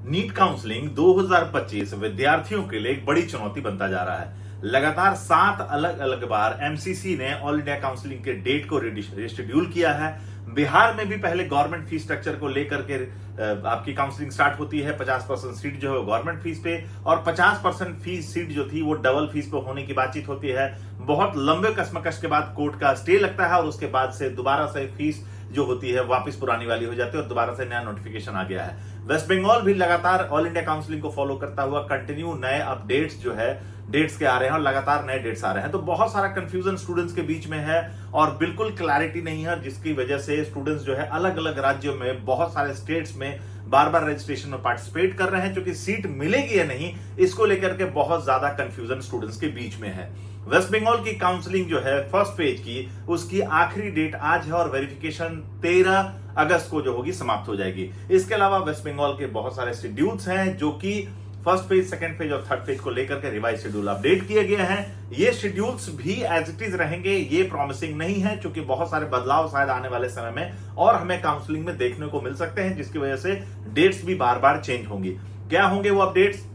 NEET counselling 2025 विद्यार्थियों के लिए एक बड़ी चुनौती बनता जा रहा है। लगातार 7 अलग अलग बार एमसीसी ने ऑल इंडिया काउंसलिंग के डेट को रिशेड्यूल किया है। बिहार में भी पहले गवर्नमेंट फीस स्ट्रक्चर को लेकर के आपकी काउंसलिंग स्टार्ट होती है। 50% सीट जो है गवर्नमेंट फीस पे और 50% फीस सीट जो थी वो डबल फीस पे होने की बातचीत होती है। बहुत लंबे कसमकश के बाद कोर्ट का स्टे लगता है और उसके बाद से दोबारा से फीस जो होती है वापस पुरानी वाली हो जाती है और दोबारा से नया नोटिफिकेशन आ गया है। वेस्ट बंगाल भी लगातार ऑल इंडिया काउंसलिंग को फॉलो करता हुआ कंटिन्यू नए अपडेट्स जो है डेट्स के आ रहे हैं और लगातार नए डेट्स आ रहे हैं। तो बहुत सारा कंफ्यूजन स्टूडेंट्स के बीच में है और बिल्कुल क्लैरिटी नहीं है, जिसकी वजह से स्टूडेंट्स जो है अलग अलग राज्यों में बहुत सारे स्टेट्स में बार बार रजिस्ट्रेशन में पार्टिसिपेट कर रहे हैं। क्योंकि सीट मिलेगी या नहीं इसको लेकर के बहुत ज्यादा कंफ्यूजन स्टूडेंट्स के बीच में है। वेस्ट बंगाल की काउंसलिंग जो है फर्स्ट फेज की उसकी आखिरी डेट आज है और वेरिफिकेशन 13 अगस्त को जो होगी समाप्त हो जाएगी। इसके अलावा वेस्ट बंगाल के बहुत सारे शेड्यूल्स हैं जो कि फर्स्ट फेज, सेकंड फेज और थर्ड फेज को लेकर के रिवाइज शेड्यूल अपडेट किए गए हैं। ये शेड्यूल्स भी एज इट इज रहेंगे, ये प्रॉमिसिंग नहीं है, क्योंकि बहुत सारे बदलाव शायद आने वाले समय में और हमें काउंसलिंग में देखने को मिल सकते हैं, जिसकी वजह से डेट्स भी बार बार चेंज होंगी। क्या होंगे वो अपडेट्स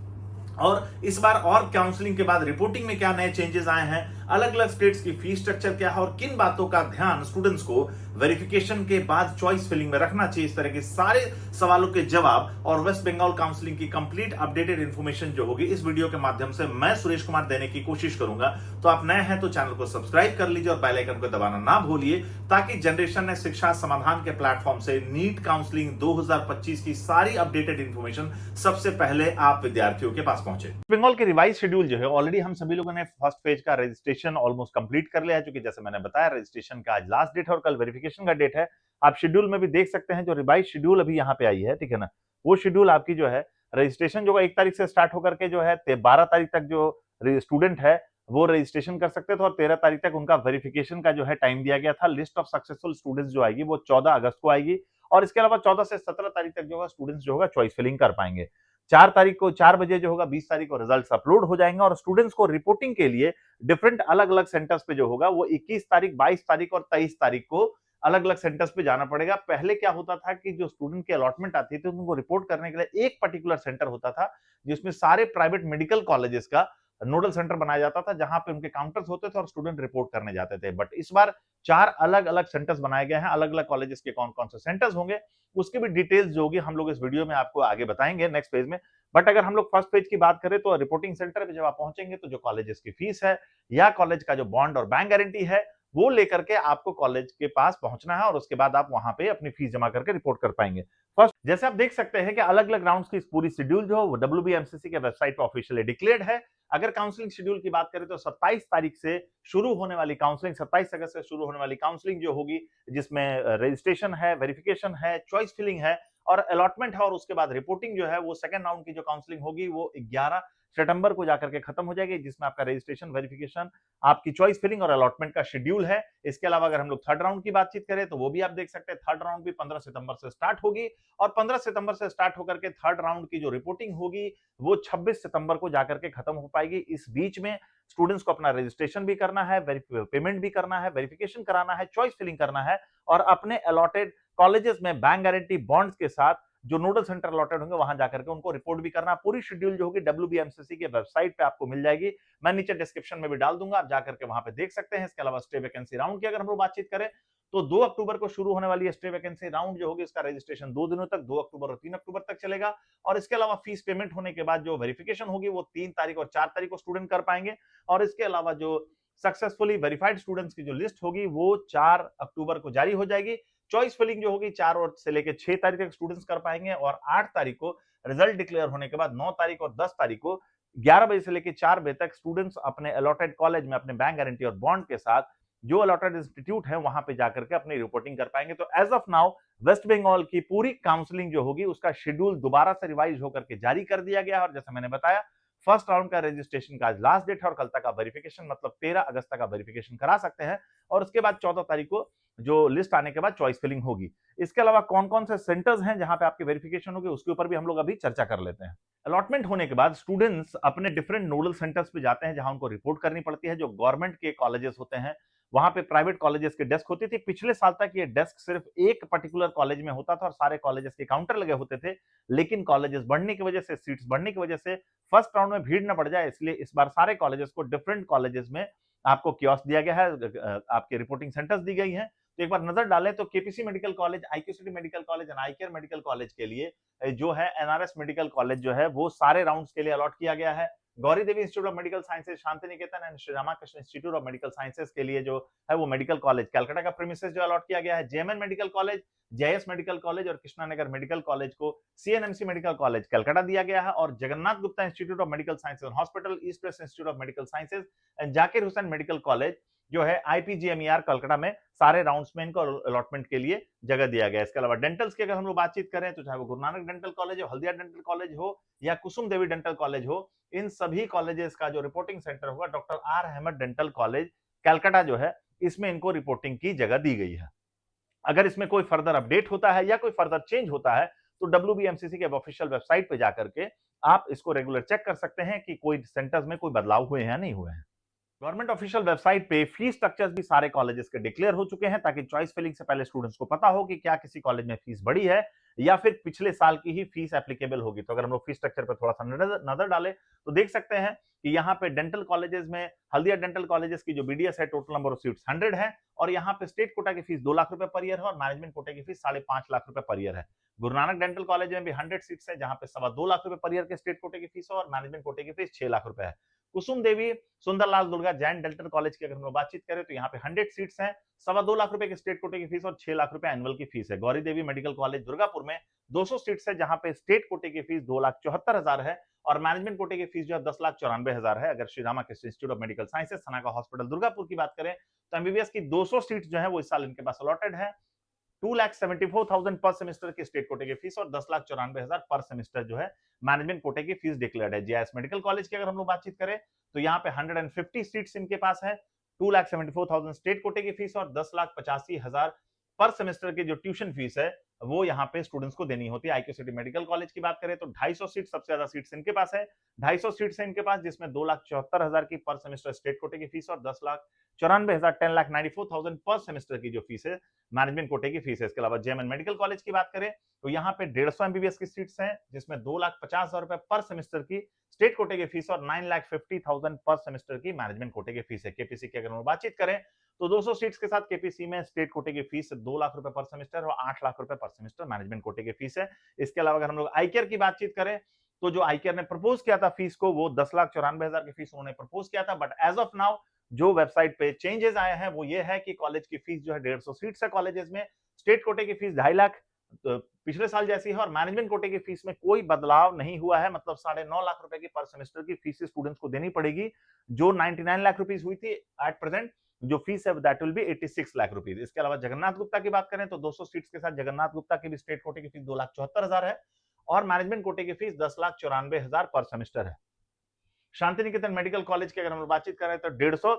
और इस बार और काउंसलिंग के बाद रिपोर्टिंग में क्या नए चेंजेस आए हैं, अलग अलग स्टेट्स की फीस स्ट्रक्चर क्या है और किन बातों का ध्यान स्टूडेंट्स को वेरिफिकेशन के बाद चॉइस फिलिंग में रखना चाहिए, इस तरह के सारे सवालों के जवाब और वेस्ट बंगाल काउंसलिंग की कंप्लीट अपडेटेड इंफॉर्मेशन जो होगी इस वीडियो के माध्यम से मैं सुरेश कुमार देने की कोशिश करूंगा। तो आप नए हैं तो चैनल को सब्सक्राइब कर लीजिए और बेल आइकन को दबाना ना भूलिए, ताकि जनरेशन ने शिक्षा समाधान के प्लेटफॉर्म से नीट काउंसलिंग 2025 की सारी अपडेटेड इंफॉर्मेशन सबसे पहले आप विद्यार्थियों के पास पहुंचे। बंगाल के रिवाइज शेड्यूल जो है ऑलरेडी हम सभी लोगों ने फर्स्ट पेज का रजिस्ट्रेशन ऑलमोस्ट कंप्लीट कर लिया है, क्योंकि जैसे मैंने बताया रजिस्ट्रेशन का आज लास्ट डेट है और कल वेरिफिकेशन का डेट है। आप शेड्यूल में भी देख सकते हैं जो रिवाइज शेड्यूल अभी यहाँ पे आई है, ठीक है ना, वो शेड्यूल आपकी जो है रजिस्ट्रेशन जो 1 तारीख से स्टार्ट होकर के जो है 12 तारीख तक जो स्टूडेंट है वो रजिस्ट्रेशन कर सकते थे और 13 तारीख तक उनका वेरिफिकेशन का जो है टाइम दिया गया था। लिस्ट ऑफ सक्सेसफुल स्टूडेंट्स जो आएगी वो 14 अगस्त को आएगी और इसके अलावा 14 से 17 तारीख तक जो है स्टूडेंट्स जो होगा चॉइस फिलिंग कर पाएंगे। 4 तारीख को 4 बजे जो होगा 20 तारीख को रिजल्ट्स अपलोड हो जाएंगे और स्टूडेंट्स को रिपोर्टिंग के लिए डिफरेंट अलग अलग सेंटर्स पे जो होगा वो 21 तारीख, 22 तारीख और 23 तारीख को अलग अलग सेंटर्स पे जाना पड़ेगा। पहले क्या होता था कि जो स्टूडेंट की अलॉटमेंट आती थी उनको रिपोर्ट करने के लिए एक पर्टिकुलर सेंटर होता था, जिसमें सारे प्राइवेट मेडिकल कॉलेजेस का नोडल सेंटर बनाया जाता था, जहां पे उनके काउंटर्स होते थे और स्टूडेंट रिपोर्ट करने जाते थे। बट इस बार 4 अलग अलग सेंटर्स बनाए गए हैं। अलग अलग कॉलेजेस के कौन कौन से सेंटर्स होंगे उसकी भी डिटेल्स जो होगी हम लोग इस वीडियो में आपको आगे बताएंगे नेक्स्ट पेज में। बट अगर हम लोग फर्स्ट पेज की बात करें तो रिपोर्टिंग सेंटर पे जब आप पहुंचेंगे तो जो कॉलेजेस की फीस है या कॉलेज का जो बॉन्ड और बैंक गारंटी है वो लेकर के आपको कॉलेज के पास पहुंचना है और उसके बाद आप वहां पे अपनी फीस जमा करके रिपोर्ट कर पाएंगे। फर्स्ट जैसे आप देख सकते हैं कि अलग अलग राउंड्स की पूरी शेड्यूल जो है वो डब्ल्यूबीएमसीसी के वेबसाइट पर ऑफिशियली डिक्लेयर्ड है। अगर काउंसलिंग शेड्यूल की बात करें तो 27 तारीख से शुरू होने वाली काउंसलिंग, 27 अगस्त से शुरू होने वाली काउंसलिंग जो होगी, जिसमें रजिस्ट्रेशन है, वेरिफिकेशन है, चॉइस फिलिंग है और अलॉटमेंट है और उसके बाद रिपोर्टिंग जो है वो सेकंड राउंड की जो काउंसलिंग होगी वो 11 सितंबर को जाकर के खत्म हो जाएगी, जिसमें आपका रजिस्ट्रेशन, वेरिफिकेशन, आपकी चॉइस फिलिंग और अलॉटमेंट का शेड्यूल है। इसके अलावा अगर हम लोग थर्ड राउंड की बातचीत करें तो वो भी आप देख सकते हैं, थर्ड राउंड भी 15 सितंबर से स्टार्ट होगी और 15 सितंबर से स्टार्ट होकर के थर्ड राउंड की जो रिपोर्टिंग होगी वो 26 सितंबर को जाकर के खत्म हो पाएगी। इस बीच में स्टूडेंट्स को अपना रजिस्ट्रेशन भी करना है, पेमेंट भी करना है, वेरिफिकेशन कराना है, चॉइस फिलिंग करना है और अपने अलॉटेड कॉलेजेस में बैंक गारंटी बॉन्ड्स के साथ जो नोडल सेंटर अलॉटेड होंगे वहां जाकर के उनको रिपोर्ट भी करना। पूरी शेड्यूल जो होगी डब्ल्यूबीएमसीसी के वेबसाइट पे आपको मिल जाएगी, मैं नीचे डिस्क्रिप्शन में भी डाल दूंगा, आप जाकर के वहां पे देख सकते हैं। इसके अलावा स्टे वैकेंसी राउंड की अगर हम लोग बातचीत करें तो 2 अक्टूबर को शुरू होने वाली स्टे वैकेंसी राउंड जो होगी इसका रजिस्ट्रेशन 2 दिनों तक 2 अक्टूबर और 3 अक्टूबर तक चलेगा और इसके अलावा फीस पेमेंट होने के बाद जो वेरिफिकेशन होगी वो 3 तारीख और 4 तारीख को स्टूडेंट कर पाएंगे और इसके अलावा जो सक्सेसफुली वेरीफाइड स्टूडेंट्स की जो लिस्ट होगी वो 4 अक्टूबर को जारी हो जाएगी। चॉइस फिलिंग जो होगी 4 और से लेकर 6 तारीख तक स्टूडेंट्स कर पाएंगे और 8 तारीख को रिजल्ट डिक्लेयर होने के बाद 9 तारीख और 10 तारीख को 11 बजे से लेकर 4 बजे तक स्टूडेंट्स अपने अलॉटेड कॉलेज में अपने बैंक गारंटी और बॉन्ड के साथ जो अलॉटेड इंस्टीट्यूट है वहां पे जाकर के अपनी रिपोर्टिंग कर पाएंगे। तो as of now West Bengal की पूरी काउंसलिंग जो होगी उसका शेड्यूल दोबारा से रिवाइज होकर के जारी कर दिया गया है और जैसे मैंने बताया फर्स्ट राउंड का रजिस्ट्रेशन का आज लास्ट डेट है और कल तक का वेरिफिकेशन मतलब 13 अगस्त तक का वेरिफिकेशन करा सकते हैं और उसके बाद 14 तारीख को जो लिस्ट आने के बाद चॉइस फिलिंग होगी। इसके अलावा कौन कौन से सेंटर्स हैं जहां पे आपकी वेरिफिकेशन होगी उसके ऊपर भी हम लोग अभी चर्चा कर लेते हैं। अलॉटमेंट होने के बाद स्टूडेंट्स अपने डिफरेंट नोडल सेंटर्स पे जाते हैं जहां उनको रिपोर्ट करनी पड़ती है। जो गवर्नमेंट के कॉलेजेस होते हैं वहां पे प्राइवेट कॉलेजेस के डेस्क होती थी। पिछले साल तक ये डेस्क सिर्फ एक पर्टिकुलर कॉलेज में होता था और सारे कॉलेजेस के काउंटर लगे होते थे, लेकिन कॉलेजेस बढ़ने की वजह से, सीट्स बढ़ने की वजह से फर्स्ट राउंड में भीड़ न बढ़ जाए, इसलिए इस बार सारे कॉलेजेस को डिफरेंट कॉलेजेस में आपको कियोस्क दिया गया है, आपके रिपोर्टिंग सेंटर्स दी गई हैं। तो एक बार नजर डालें तो KPC medical college, IQ City medical college and ICARE medical college के लिए जो है एनआरएस मेडिकल कॉलेज जो है वो सारे राउंड्स के लिए अलॉट किया गया है। Gouri Devi institute of medical sciences, Shanti Niketan and Shri Ramakrishna institute of medical sciences के लिए जो है वो मेडिकल कॉलेज कलकत्ता का प्रीमिसेस जो अलॉट किया गया है। JMN medical college, JS medical college और कृष्णानगर मेडिकल कॉलेज को सीएनएमसी मेडिकल कॉलेज कलकत्ता दिया गया है। और Jagannath Gupta institute of medical sciences and hospital, east west institute of medical sciences and Zakir Hussain medical college जो है आईपीजीएमईआर कलकत्ता में सारे राउंड्स में इनको अलॉटमेंट के लिए जगह दिया गया है। इसके अलावा डेंटल्स की अगर हम लोग बातचीत करें तो चाहे वो गुरु नानक डेंटल कॉलेज हो, हल्दिया डेंटल कॉलेज हो या कुसुम देवी डेंटल कॉलेज हो, इन सभी कॉलेजेस का जो रिपोर्टिंग सेंटर होगा doctor R Ahmed dental college Calcutta जो है, इसमें इनको रिपोर्टिंग की जगह दी गई है। अगर इसमें कोई फर्दर अपडेट होता है या कोई फर्दर चेंज होता है तो डब्ल्यूबीएमसीसी के ऑफिशियल वेबसाइट पे जाकर के आप इसको रेगुलर चेक कर सकते हैं कि कोई सेंटर्स में कोई बदलाव हुए हैं या नहीं हुए हैं। गवर्नमेंट ऑफिशियल वेबसाइट पे फीस स्ट्रक्चर्स भी सारे कॉलेजेस के डिक्लेयर हो चुके हैं ताकि चॉइस फिलिंग से पहले स्टूडेंट्स को पता हो कि क्या किसी कॉलेज में फीस बढ़ी है या फिर पिछले साल की ही फीस एप्लीकेबल होगी। तो अगर हम लोग फीस स्ट्रक्चर पर थोड़ा सा नजर डालें तो देख सकते हैं कि यहाँ पे डेंटल कॉलेजेस में हल्दिया डेंटल कॉलेजेस की जो बीडीएस है टोटल नंबर ऑफ सीट्स 100 है और यहाँ पे स्टेट कोटा की फीस 2 लाख रुपए पर ईयर है और मैनेजमेंट कोटे की फीस 5.5 लाख रुपए पर ईयर है। गुरु नानक डेंटल कॉलेज में भी 100 सीट्स है जहां पे 2.25 लाख रुपए पर ईयर के स्टेट कोटे की फीस है और मैनेजमेंट कोटे की फीस 6 लाख रुपए है। कुसुम देवी सुंदरलाल दुर्गा जैन डेंटल कॉलेज की अगर हम लोग बातचीत करें तो यहाँ पे 100 सीट्स हैं, 2.25 लाख रुपए की स्टेट कोटे की फीस और 6 लाख रुपए एनुअल की फीस है। गौरी देवी मेडिकल कॉलेज दुर्गापुर में 200 सीट्स है जहां पे स्टेट कोटे की फीस 2,74,000 है और मैनेजमेंट कोटे की फीस जो है 10,94,000 है। अगर Shri Ramakrishna institute of medical sciences सनाका hospital Durgapur की बात करें तो एमबीबीएस की 200 सीट्स जो है वो इस साल इनके पास अलॉटेड है। 2,74,000 पर सेमेस्टर की स्टेट कोटे की फीस और 10,94,000 पर सेमेस्टर जो है मैनेजमेंट कोटे की फीस डिक्लेयर्ड है। जेएस मेडिकल कॉलेज की अगर हम लोग बातचीत करें तो यहाँ पे 150 सीट्स इनके पास है, 2,74,000 स्टेट कोटे की फीस और 10,85,000 पर सेमेस्टर की जो ट्यूशन फीस है वो यहाँ पे स्टूडेंट्स को देनी होती है। आईक्यूसीटी मेडिकल कॉलेज की बात करें तो 250 सीट, सबसे ज्यादा सीट्स इनके पास है, 250 सीट्स है इनके पास जिसमें 2,74,000 की पर सेमेस्टर स्टेट कोटे की फीस और 10,94,000 10,94,000 पर सेमेस्टर की जो फीस है मैनेजमेंट कोटे की फीस है। इसके अलावा जेएमएन मेडिकल कॉलेज की बात करें तो यहाँ पे 150 एमबीबीएस की सीट्स हैं जिसमें 2,50,000 रुपए पर सेमेस्टर की स्टेट कोटे की फीस और 9,50,000 पर सेमेस्टर की मैनेजमेंट कोटे की फीस है। केपीसी की अगर हम बातचीत करें तो 200 सीट्स के साथ केपीसी में स्टेट कोटे की फीस 2 लाख रुपए पर सेमेस्टर और 8 लाख रुपए पर सेमेस्टर मैनेजमेंट कोटे की फीस है। इसके अलावा अगर हम लोग आईकेयर की बातचीत करें तो जो आईकेयर ने प्रपोज किया था फीस को वो 10,94,000 की फीस उन्होंने प्रपोज किया था, बट एज ऑफ नाउ जो वेबसाइट पे चेंजेस आए हैं वो ये है कि कॉलेज की फीस जो है 150 सीट्स है कॉलेजेस में, स्टेट कोटे की फीस 2.5 लाख पिछले साल जैसी है और मैनेजमेंट कोटे की फीस में कोई बदलाव नहीं हुआ है, मतलब 9.5 लाख रुपए की पर सेमेस्टर की फीस स्टूडेंट्स को देनी पड़ेगी जो 99 लाख रुपीस हुई थी एट प्रेजेंट जो फीस है that will be 86 lakh rupees. इसके अलावा जगन्नाथ गुप्ता की बात करें तो 200 सीट्स के साथ जगन्नाथ गुप्ता की भी स्टेट कोटे की फीस 2,74,000 है और मैनेजमेंट कोटे की फीस 10,94,000 पर सेमेस्टर है। शांति निकेतन मेडिकल कॉलेज की अगर हम बातचीत करें तो 150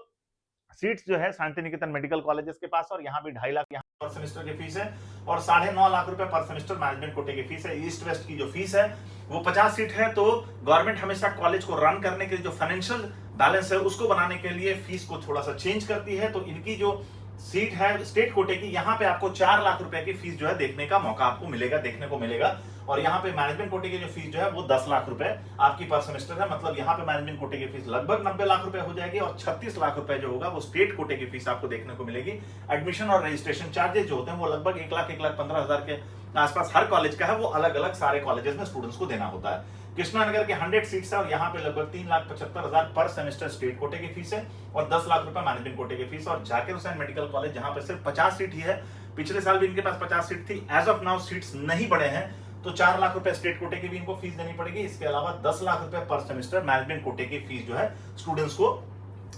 सीट्स जो है शांति निकेतन मेडिकल कॉलेजेस के पास और यहाँ भी 2.5 लाख यहाँ पर सेमेस्टर की फीस है और 9.5 लाख रुपए पर सेमेस्टर मैनेजमेंट कोटे की फीस है। ईस्ट वेस्ट की जो फीस है वो 50 सीट है, तो गवर्नमेंट हमेशा कॉलेज को रन करने के लिए जो फाइनेंशियल बैलेंस है उसको बनाने के लिए फीस को थोड़ा सा चेंज करती है। तो इनकी जो सीट है स्टेट कोटे की यहाँ पे आपको 4 लाख रुपए की फीस जो है देखने का मौका आपको मिलेगा, देखने को मिलेगा और यहाँ पे मैनेजमेंट कोटे की जो फीस जो है वो 10 लाख रुपए आपकी पर सेमेस्टर है, मतलब यहाँ पे मैनेजमेंट कोटे की फीस लगभग 90 लाख रुपए हो जाएगी और 36 लाख रुपए जो होगा वो स्टेट कोटे की फीस आपको देखने को मिलेगी। एडमिशन और रजिस्ट्रेशन चार्जेस जो होते हैं वो लगभग 1,15,000 के आसपास हर कॉलेज का है, वो अलग अलग सारे कॉलेजेस में स्टूडेंट्स को देना होता है। कृष्णानगर के 100 सीट्स है और यहाँ पे लगभग 3,75,000 पर सेमेस्टर स्टेट कोटे की फीस है और 10 लाख रुपए मैनेजमेंट कोटे की फीस। और जाकिर हुसैन मेडिकल कॉलेज जहाँ पे सिर्फ 50 सीट ही है, पिछले साल भी इनके पास 50 सीट थी, एज ऑफ नाउ सीट्स नहीं बढ़े हैं तो 4 लाख रुपए स्टेट कोटे की भी इनको फीस देनी पड़ेगी। इसके अलावा 10 लाख रुपए पर सेमेस्टर मैनेजमेंट कोटे की फीस जो है स्टूडेंट्स को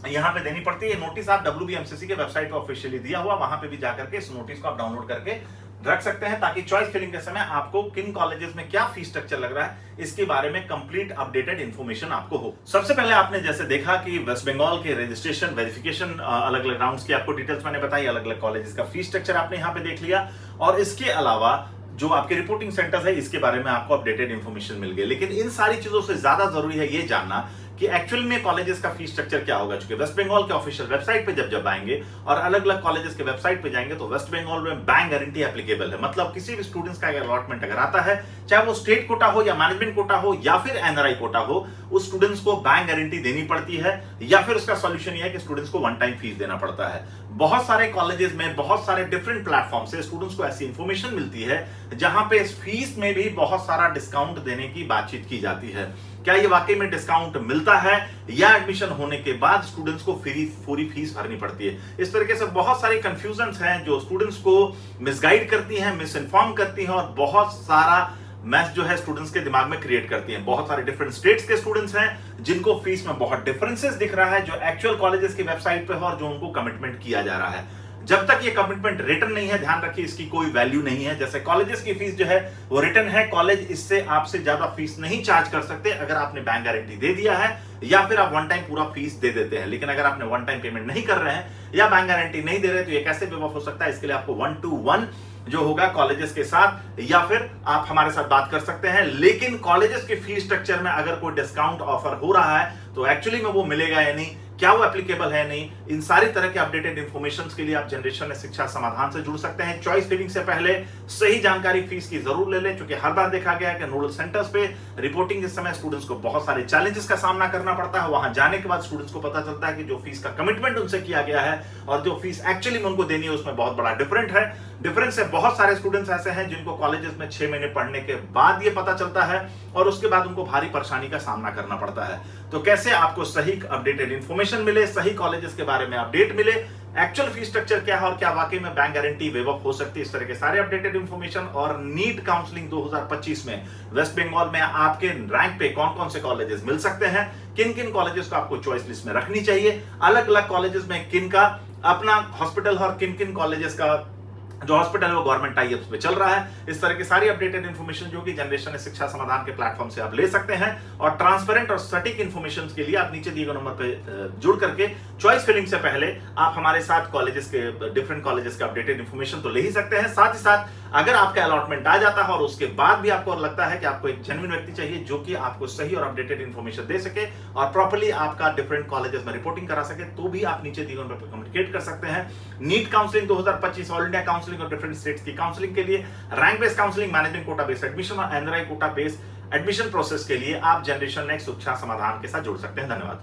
यहाँ पे देनी पड़ती है। नोटिस आप डब्ल्यूबीएमसीसी के वेबसाइट पर ऑफिशियली दिया हुआ, वहां पे भी जाकर के इस नोटिस को आप डाउनलोड करके रख सकते हैं ताकि चॉइस फिलिंग के समय आपको किन कॉलेजेस में क्या फीस स्ट्रक्चर लग रहा है इसके बारे में कंप्लीट अपडेटेड इंफॉर्मेशन आपको हो। सबसे पहले आपने जैसे देखा कि वेस्ट बंगाल के रजिस्ट्रेशन वेरिफिकेशन अलग अलग राउंड्स की आपको डिटेल्स मैंने बताई, अलग अलग कॉलेजेस का फीस स्ट्रक्चर आपने यहाँ पे देख लिया और इसके अलावा जो आपके रिपोर्टिंग सेंटर्स है इसके बारे में आपको अपडेटेड इंफॉर्मेशन मिल गई। लेकिन इन सारी चीजों से ज्यादा जरूरी है ये जानना कि एक्चुअल में कॉलेजेस का फीस स्ट्रक्चर क्या होगा। चूंकि वेस्ट बंगाल के ऑफिशियल वेबसाइट पे जब आएंगे और अलग अलग कॉलेजेस के वेबसाइट पे जाएंगे तो वेस्ट बंगाल में बैंक गारंटी एप्लीकेबल है। मतलब किसी भी स्टूडेंट्स का अलॉटमेंट अगर आता है, चाहे वो स्टेट कोटा हो या मैनेजमेंट कोटा हो या फिर एनआरआई कोटा हो, उस स्टूडेंट्स को बैंक गारंटी देनी पड़ती है या फिर उसका सॉल्यूशन यह है कि स्टूडेंट्स को वन टाइम फीस देना पड़ता है। बहुत सारे कॉलेजेस में बहुत सारे डिफरेंट प्लेटफॉर्म से स्टूडेंट्स को ऐसी इंफॉर्मेशन मिलती है जहां पे इस फीस में भी बहुत सारा डिस्काउंट देने की बातचीत की जाती है। क्या ये वाकई में डिस्काउंट मिलता है या एडमिशन होने के बाद स्टूडेंट्स को पूरी फीस भरनी पड़ती है? इस तरीके से बहुत सारी कंफ्यूजन्स हैं जो स्टूडेंट्स को मिसगाइड करती हैं, मिस इन्फॉर्म करती हैं और बहुत सारा मैथ जो है स्टूडेंट्स के दिमाग में क्रिएट करती हैं। बहुत सारे डिफरेंट स्टेट्स के स्टूडेंट्स हैं जिनको फीस में बहुत डिफरेंसेस दिख रहा है जो एक्चुअल कॉलेजेस की वेबसाइट पे है और जो उनको कमिटमेंट किया जा रहा है। जब तक ये कमिटमेंट रिटन नहीं है, ध्यान रखिए इसकी कोई वैल्यू नहीं है। जैसे कॉलेजेस की फीस जो है वो रिटन है, कॉलेज इससे आपसे ज्यादा फीस नहीं चार्ज कर सकते अगर आपने बैंक गारंटी दे दिया है या फिर आप वन टाइम पूरा फीस दे देते हैं। लेकिन अगर आपने वन टाइम पेमेंट नहीं कर रहे हैं या बैंक गारंटी नहीं दे रहे तो ये कैसे वेव ऑफ हो सकता है? इसके लिए आपको 1-to-1 जो होगा कॉलेजेस के साथ या फिर आप हमारे साथ बात कर सकते हैं। लेकिन कॉलेजेस के फीस स्ट्रक्चर में अगर कोई डिस्काउंट ऑफर हो रहा है तो एक्चुअली में वो मिलेगा या नहीं, क्या वो एप्लीकेबल है नहीं, इन सारी तरह के अपडेटेड इंफॉर्मेशन के लिए आप जनरेशन शिक्षा समाधान से जुड़ सकते हैं। चॉइस फिलिंग से पहले सही जानकारी फीस की जरूर ले लें, क्योंकि हर बार देखा गया है कि नोडल सेंटर्स पे रिपोर्टिंग के समय स्टूडेंट्स को बहुत सारे चैलेंजेस का सामना करना पड़ता है। वहां जाने के बाद स्टूडेंट्स को पता चलता है कि जो फीस का कमिटमेंट उनसे किया गया है और जो फीस एक्चुअली में उनको देनी है उसमें बहुत बड़ा डिफरेंस है। बहुत सारे स्टूडेंट्स ऐसे हैं जिनको कॉलेजेस में 6 महीने पढ़ने के बाद ये पता चलता है और उसके बाद उनको भारी परेशानी का सामना करना पड़ता है। तो कैसे आपको सही अपडेटेड इंफॉर्मेशन मिले, सही कॉलेजेस के बारे में अपडेट मिले, एक्चुअल फीस स्ट्रक्चर क्या है और क्या वाकई में बैंक गारंटी वेव ऑफ हो सकती है, इस तरह के सारे अपडेटेड इंफॉर्मेशन और नीट काउंसलिंग 2025 में वेस्ट बंगाल में आपके रैंक पे कौन कौन से कॉलेजेस मिल सकते हैं, किन किन कॉलेजेस को आपको चॉइस लिस्ट में रखनी चाहिए, अलग अलग कॉलेजेस में किन का अपना हॉस्पिटल और किन किन कॉलेजेस का जो हॉस्पिटल है वो गवर्नमेंट टाई अप्स पे चल रहा है, इस तरह की सारी अपडेटेड इंफॉर्मेशन जो कि जनरेशन शिक्षा समाधान के प्लेटफॉर्म से आप ले सकते हैं। और ट्रांसपेरेंट और सटीक इंफॉर्मेशन के लिए आप नीचे दिए गए नंबर पे जुड़ करके चॉइस फिलिंग से पहले आप हमारे साथ कॉलेजेस के डिफरेंट कॉलेजेस के अपडेटेड इंफॉर्मेशन तो ले ही सकते हैं। साथ ही साथ अगर आपका अलॉटमेंट आ जाता है और उसके बाद भी आपको लगता है कि आपको एक जेन्युइन व्यक्ति चाहिए जो कि आपको सही और अपडेटेड इंफॉर्मेशन दे सके और प्रॉपर्ली आपका डिफरेंट कॉलेजेस में रिपोर्टिंग करा सके, तो भी आप नीचे दिए गए नंबर पर कम्युनिकेट कर सकते हैं। NEET counselling 2025 all India counselling और डिफरेंट स्टेट्स की काउंसलिंग के लिए, rank based counselling, management quota based admission और NRI quota based admission process के लिए आप जनरेशन नेक्स्ट शिक्षा समाधान के साथ जुड़ सकते हैं। धन्यवाद।